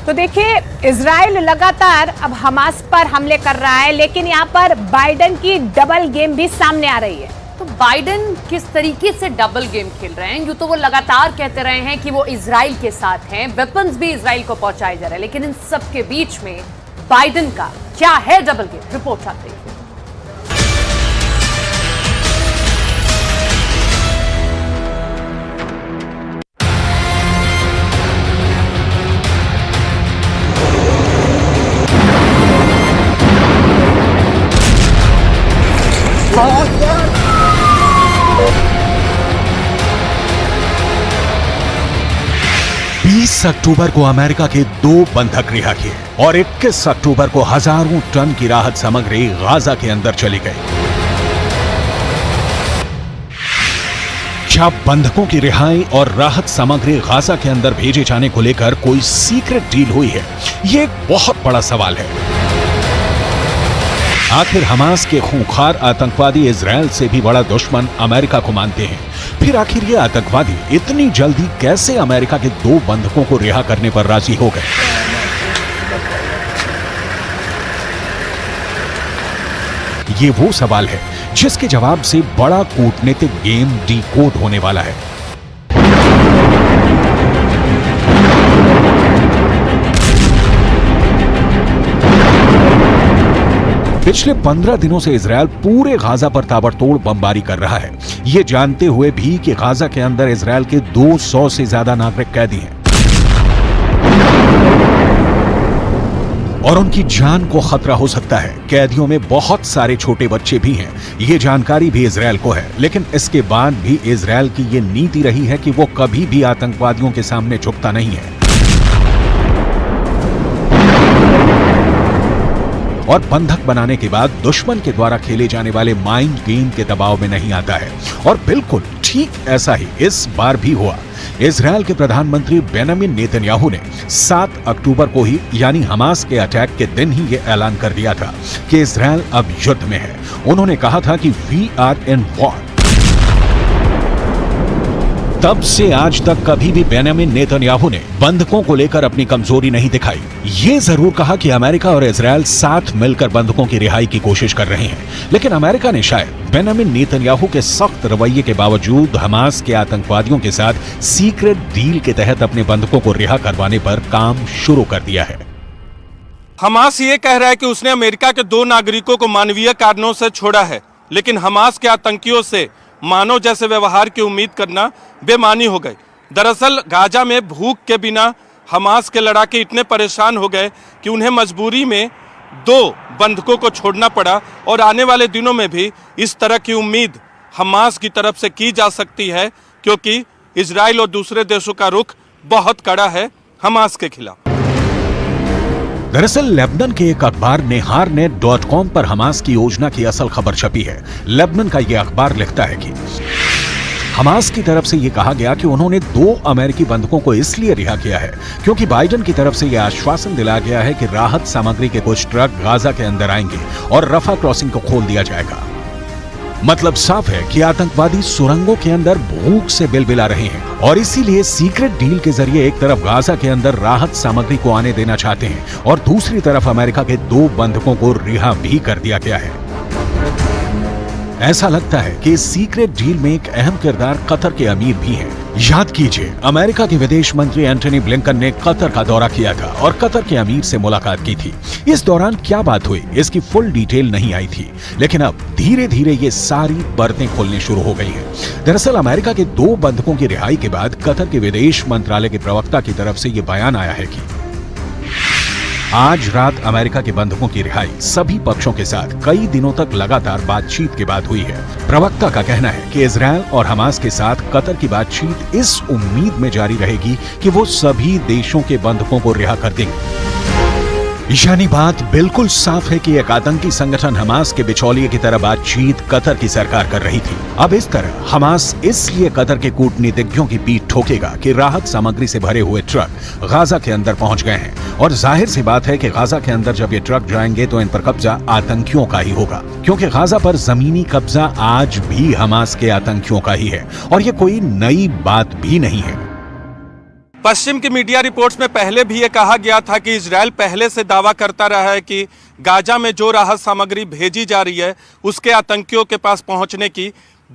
तो देखिए, इजराइल लगातार अब हमास पर हमले कर रहा है, लेकिन यहाँ पर बाइडेन की डबल गेम भी सामने आ रही है। तो बाइडेन किस तरीके से डबल गेम खेल रहे हैं? यूं तो वो लगातार कहते रहे हैं कि वो इजराइल के साथ हैं, वेपन्स भी इजराइल को पहुंचाए जा रहे हैं, लेकिन इन सब के बीच में बाइडेन का क्या है डबल गेम? रिपोर्ट आते हैं। अक्टूबर को अमेरिका के 2 बंधक रिहा किए और 21 अक्टूबर को हजारों टन की राहत सामग्री गाजा के अंदर चली गई। क्या बंधकों की रिहाई और राहत सामग्री गाजा के अंदर भेजे जाने को लेकर कोई सीक्रेट डील हुई है? ये एक बहुत बड़ा सवाल है। आखिर हमास के खूंखार आतंकवादी इजराइल से भी बड़ा दुश्मन अमेरिका को मानते हैं। फिर आखिर ये आतंकवादी इतनी जल्दी कैसे अमेरिका के 2 बंधकों को रिहा करने पर राजी हो गए? ये वो सवाल है जिसके जवाब से बड़ा कूटनीतिक गेम डीकोड होने वाला है। पिछले 15 दिनों से इजराइल पूरे गाजा पर ताबड़तोड़ बमबारी कर रहा है, ये जानते हुए भी कि गाजा के अंदर इजराइल के 200 से ज्यादा नागरिक कैदी हैं और उनकी जान को खतरा हो सकता है। कैदियों में बहुत सारे छोटे बच्चे भी हैं, ये जानकारी भी इजराइल को है, लेकिन इसके बाद भी इजराइल की ये नीति रही है कि वो कभी भी आतंकवादियों के सामने झुकता नहीं है और बंधक बनाने के बाद दुश्मन के द्वारा खेले जाने वाले माइंड गेम के दबाव में नहीं आता है। और बिल्कुल ठीक ऐसा ही इस बार भी हुआ। इजराइल के प्रधानमंत्री बेंजामिन नेतन्याहू ने 7 अक्टूबर को ही यानी हमास के अटैक के दिन ही ये ऐलान कर दिया था कि इजराइल अब युद्ध में है। उन्होंने कहा था कि वी आर इन वॉर। तब से आज तक कभी भी बेंजामिन नेतन्याहू ने बंधकों को लेकर अपनी कमजोरी नहीं दिखाई। ये जरूर कहा कि अमेरिका और इजराइल साथ मिलकर बंधकों की रिहाई की कोशिश कर रहे हैं, लेकिन अमेरिका ने शायद बेंजामिन नेतन्याहू के सख्त रवैये के बावजूद हमास के आतंकवादियों के साथ सीक्रेट डील के तहत अपने बंधकों को रिहा करवाने पर काम शुरू कर दिया है। हमास ये कह रहा है कि उसने अमेरिका के 2 नागरिकों को मानवीय कारणों से छोड़ा है, लेकिन हमास के आतंकियों से मानव जैसे व्यवहार की उम्मीद करना बेमानी हो गई। दरअसल गाजा में भूख के बिना हमास के लड़ाके इतने परेशान हो गए कि उन्हें मजबूरी में 2 बंधकों को छोड़ना पड़ा और आने वाले दिनों में भी इस तरह की उम्मीद हमास की तरफ से की जा सकती है, क्योंकि इजराइल और दूसरे देशों का रुख बहुत कड़ा है हमास के खिलाफ। दरअसल लेबनान के एक अखबार neharnet.com पर हमास की योजना की असल खबर छपी है। लेबनान का यह अखबार लिखता है कि हमास की तरफ से यह कहा गया कि उन्होंने 2 अमेरिकी बंधकों को इसलिए रिहा किया है क्योंकि बाइडेन की तरफ से यह आश्वासन दिलाया गया है कि राहत सामग्री के कुछ ट्रक गाजा के अंदर आएंगे और रफा क्रॉसिंग को खोल दिया जाएगा। मतलब साफ है कि आतंकवादी सुरंगों के अंदर भूख से बिलबिला रहे हैं और इसीलिए सीक्रेट डील के जरिए एक तरफ गाजा के अंदर राहत सामग्री को आने देना चाहते हैं और दूसरी तरफ अमेरिका के 2 बंधकों को रिहा भी कर दिया गया है। ऐसा लगता है कि इस सीक्रेट डील में एक अहम किरदार कतर के अमीर भी हैं। याद कीजिए, अमेरिका के विदेश मंत्री एंटनी ब्लिंकन ने कतर का दौरा किया था और कतर के अमीर से मुलाकात की थी। इस दौरान क्या बात हुई इसकी फुल डिटेल नहीं आई थी, लेकिन अब धीरे धीरे ये सारी परतें खुलने शुरू हो गई हैं। दरअसल अमेरिका के 2 बंधकों की रिहाई के बाद कतर के विदेश मंत्रालय के प्रवक्ता की तरफ से ये बयान आया है कि आज रात अमेरिका के बंधकों की रिहाई सभी पक्षों के साथ कई दिनों तक लगातार बातचीत के बाद हुई है। प्रवक्ता का कहना है कि इजराइल और हमास के साथ कतर की बातचीत इस उम्मीद में जारी रहेगी कि वो सभी देशों के बंधकों को रिहा कर देंगे। यानी बात बिल्कुल साफ है कि एक आतंकी संगठन हमास के बिचौलिए की तरह बातचीत कतर की सरकार कर रही थी। अब इस तरह हमास इसलिए कतर के कूटनीतिज्ञों की पीठ ठोकेगा कि राहत सामग्री से भरे हुए ट्रक गाजा के अंदर पहुंच गए हैं और जाहिर सी बात है कि गाजा के अंदर जब ये ट्रक जाएंगे तो इन पर कब्जा आतंकियों का ही होगा, क्योंकि गाजा पर जमीनी कब्जा आज भी हमास के आतंकियों का ही है और ये कोई नई बात भी नहीं है। पश्चिम की मीडिया रिपोर्ट्स में पहले भी ये कहा गया था कि इजराइल पहले से दावा करता रहा है कि गाजा में जो राहत सामग्री भेजी जा रही है उसके आतंकियों के पास पहुंचने की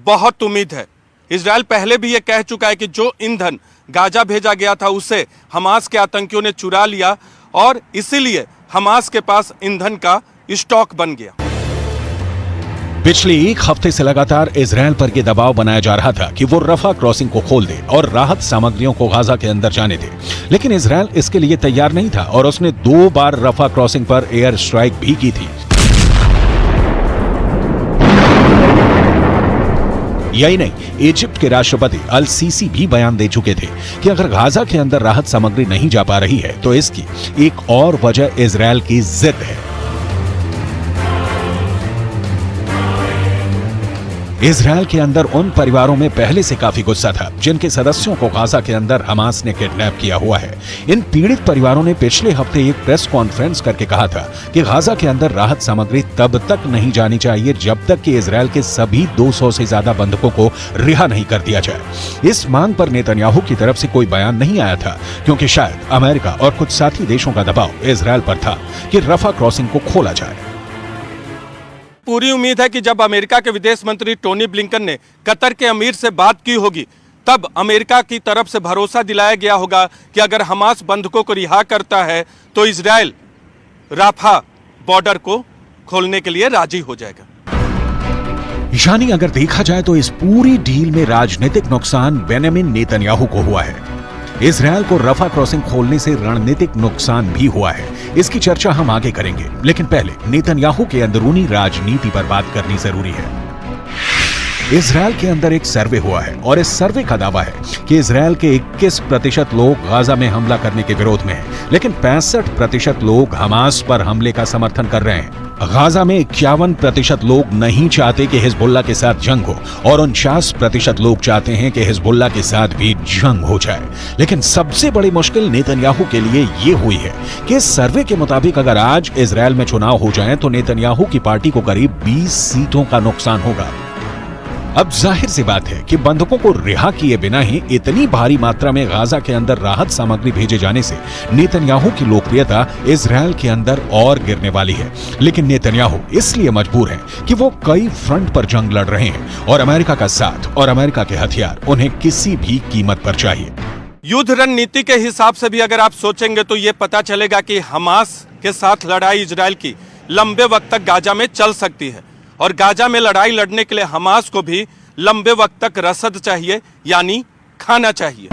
बहुत उम्मीद है। इजराइल पहले भी ये कह चुका है कि जो ईंधन गाजा भेजा गया था उसे हमास के आतंकियों ने चुरा लिया और इसीलिए हमास के पास ईंधन का स्टॉक बन गया। पिछले एक हफ्ते से लगातार इजराइल पर यह दबाव बनाया जा रहा था कि वो रफा क्रॉसिंग को खोल दे और राहत सामग्रियों को गाजा के अंदर जाने दे, लेकिन इजराइल इसके लिए तैयार नहीं था और उसने 2 बार रफा क्रॉसिंग पर एयर स्ट्राइक भी की थी। यही नहीं, इजिप्ट के राष्ट्रपति अल सीसी भी बयान दे चुके थे कि अगर गाजा के अंदर राहत सामग्री नहीं जा पा रही है तो इसकी एक और वजह इजराइल की जिद है। इजराइल के अंदर उन परिवारों में पहले से काफी गुस्सा था जिनके सदस्यों को गाजा के अंदर हमास ने किडनैप किया हुआ है। इन पीड़ित परिवारों ने पिछले हफ्ते एक प्रेस कॉन्फ्रेंस करके कहा था कि गाजा के अंदर राहत सामग्री तब तक नहीं जानी चाहिए जब तक कि इजराइल के सभी 200 से ज्यादा बंधकों को रिहा नहीं कर दिया जाए। इस मांग पर नेतन्याहू की तरफ से कोई बयान नहीं आया था क्योंकि शायद अमेरिका और कुछ साथी देशों का दबाव इजराइल पर था कि रफा क्रॉसिंग को खोला जाए। पूरी उम्मीद है कि जब अमेरिका के विदेश मंत्री टोनी ब्लिंकन ने कतर के अमीर से बात की होगी तब अमेरिका की तरफ से भरोसा दिलाया गया होगा कि अगर हमास बंधकों को रिहा करता है तो इजराइल राफा बॉर्डर को खोलने के लिए राजी हो जाएगा। यानी अगर देखा जाए तो इस पूरी डील में राजनीतिक नुकसान बेंजामिन नेतन्याहू को हुआ है। इजराइल को रफा क्रॉसिंग खोलने से रणनीतिक नुकसान भी हुआ है। इसकी चर्चा हम आगे करेंगे, लेकिन पहले नेतन्याहू के अंदरूनी राजनीति पर बात करनी जरूरी है। इजराइल के अंदर एक सर्वे हुआ है और इस सर्वे का दावा है कि इजराइल के 21% लोग गाजा में हमला करने के विरोध में हैं, लेकिन 65% लोग हमास पर हमले का समर्थन कर रहे हैं। गाजा में 51% लोग नहीं चाहते कि हिजबुल्लाह के साथ जंग हो और 49% लोग चाहते हैं कि हिजबुल्लाह के साथ भी जंग हो जाए। लेकिन सबसे बड़ी मुश्किल नेतन्याहू के लिए ये हुई है कि इस सर्वे के मुताबिक अगर आज इजराइल में चुनाव हो जाए तो नेतन्याहू की पार्टी को करीब 20 सीटों का नुकसान होगा। अब जाहिर सी बात है कि बंधकों को रिहा किए बिना ही इतनी भारी मात्रा में गाजा के अंदर राहत सामग्री भेजे जाने से नेतन्याहू की लोकप्रियता इजराइल के अंदर और गिरने वाली है। लेकिन नेतन्याहू इसलिए मजबूर हैं कि वो कई फ्रंट पर जंग लड़ रहे हैं और अमेरिका का साथ और अमेरिका के हथियार उन्हें किसी भी कीमत पर चाहिए। युद्ध रणनीति के हिसाब से भी अगर आप सोचेंगे तो ये पता चलेगा कि हमास के साथ लड़ाई इजराइल की लंबे वक्त तक गाजा में चल सकती है और गाजा में लड़ाई लड़ने के लिए हमास को भी लंबे वक्त तक रसद चाहिए, यानी खाना चाहिए।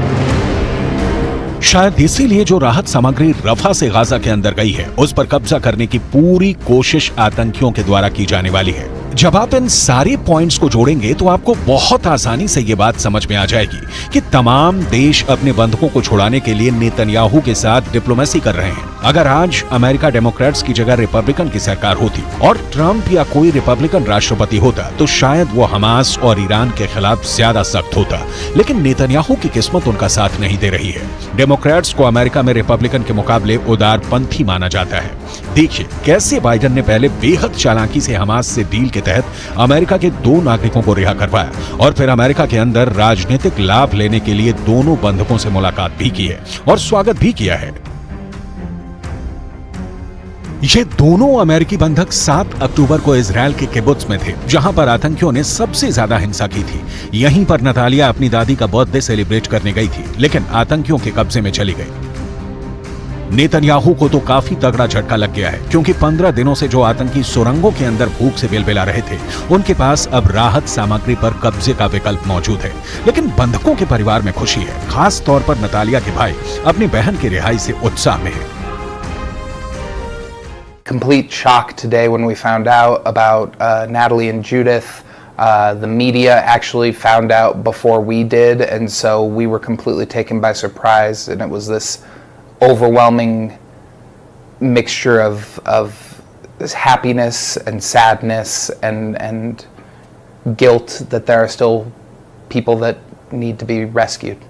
शायद इसीलिए जो राहत सामग्री रफा से गाजा के अंदर गई है उस पर कब्जा करने की पूरी कोशिश आतंकियों के द्वारा की जाने वाली है। जब आप इन सारे पॉइंट्स को जोड़ेंगे तो आपको बहुत आसानी से ये बात समझ में आ जाएगी कि तमाम देश अपने बंधकों को छुड़ाने के लिए नेतन्याहू के साथ डिप्लोमेसी कर रहे हैं। अगर आज अमेरिका डेमोक्रेट्स की जगह रिपब्लिकन की सरकार होती और ट्रंप या कोई रिपब्लिकन राष्ट्रपति होता तो शायद वो हमास और ईरान के खिलाफ ज्यादा सख्त होता, लेकिन नेतन्याहू की किस्मत उनका साथ नहीं दे रही है। डेमोक्रेट्स को अमेरिका में रिपब्लिकन के मुकाबले उदारपंथी माना जाता है। देखिए कैसे बाइडेन ने पहले बेहद चालाकी से हमास से डील के तहत अमेरिका के 2 नागरिकों को रिहा करवाया और फिर अमेरिका के अंदर राजनीतिक लाभ लेने के लिए दोनों बंधकों से मुलाकात भी की है और स्वागत भी किया है। ये दोनों अमेरिकी बंधक 7 अक्टूबर को इजराइल के किबुत्ज में थे जहां पर आतंकियों ने सबसे ज्यादा हिंसा की थी। यहीं पर नतालिया अपनी दादी का बर्थडे सेलिब्रेट करने गई थी, लेकिन आतंकियों के कब्जे में चली गई। नेतन्याहू को तो काफी तगड़ा झटका लग गया है क्योंकि 15 दिनों से जो आतंकी सुरंगों के अंदर भूख से बिलबिला रहे थे उनके पास अब राहत सामग्री पर कब्जे का विकल्प मौजूद है। लेकिन बंधकों के परिवार में खुशी है, खास तौर पर नतालिया के भाई अपनी बहन की रिहाई से उत्साह में है। Complete shock today when we found out about Natalie and Judith. The media actually found out before we did, and so we were completely taken by surprise, and it was this overwhelming mixture of this happiness and sadness and guilt that there are still people that need to be rescued.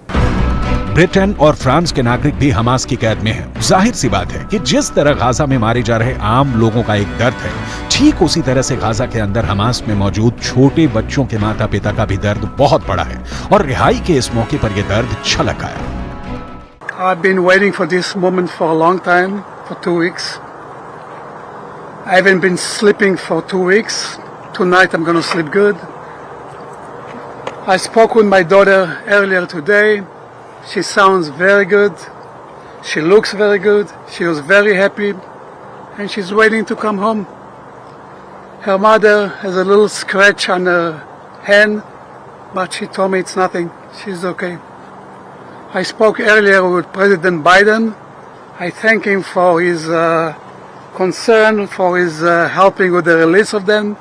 Britain और France के नागरिक भी Hamas की कैद में हैं। जाहिर सी बात है कि जिस तरह गाजा में मारे जा रहे आम लोगों का एक दर्द है, ठीक उसी तरह से गाजा के अंदर हमास में मौजूद छोटे बच्चों के माता पिता का भी दर्द बहुत बड़ा है और रिहाई के इस मौके पर यह दर्द छलक आया। I've been waiting for this moment for a long time, for 2 weeks. I haven't been sleeping for 2 weeks. Tonight I'm going to sleep good. I spoke with my daughter earlier today. She sounds very good. She looks very good. She was very happy. And she's waiting to come home. Her mother has a little scratch on her hand, but she told me it's nothing. She's okay. I spoke earlier with President Biden. I thank him for his concern, for his helping with the release of them.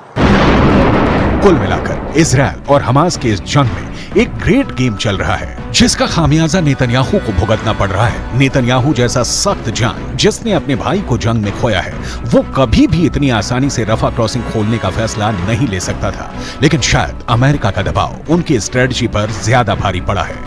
कुल मिलाकर Israel और Hamas के इस जंग में एक great game चल रहा है, जिसका खामियाजा नेतन्याहू को भुगतना पड़ रहा है। नेतन्याहू जैसा सख्त जान जिसने अपने भाई को जंग में खोया है, वो कभी भी इतनी आसानी से रफा क्रॉसिंग खोलने का फैसला नहीं ले सकता था। लेकिन शायद अमेरिका का दबाव उनकी स्ट्रेटजी पर ज्यादा भारी पड़ा है।